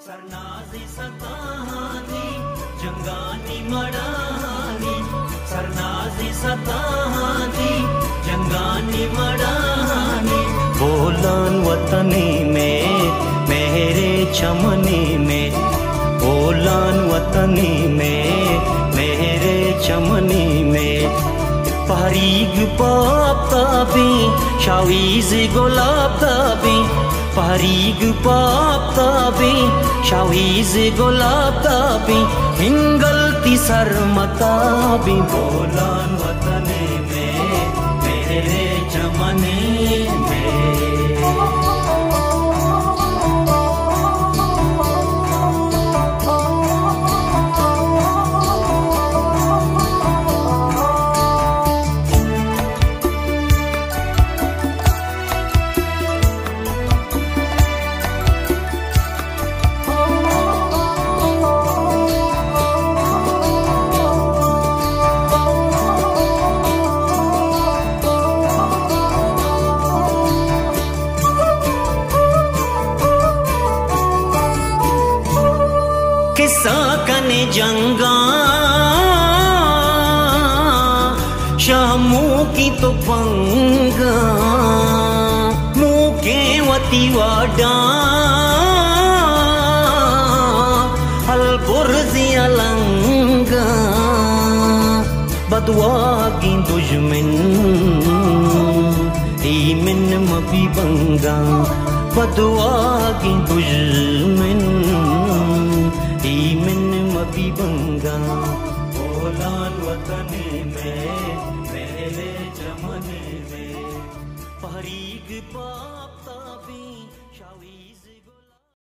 सरनाजी सतानी जंगानी मड़ानी, सरनाजी सतानी जंगानी मड़ानी। बोलन वतनी में मेरे चमनी में, बोलन वतनी में मेरे चमनी में। पहरीग पाप ताबी शावीज गुलाब ताबी, पहरीग पाप ताबी शावीज गुलाब ताबी। हिंगलती सरमताबी बोलन वतनी में मेरे चमनी में। किस्सा कने जंगा शामू की तो पंगा, मुँह के वती वाडा हलपुरजी अलंगा। बदवा की दुश्मन ईमिन मबी बंगा, बदवा की दुश्मन ईमिन मबी बंगा।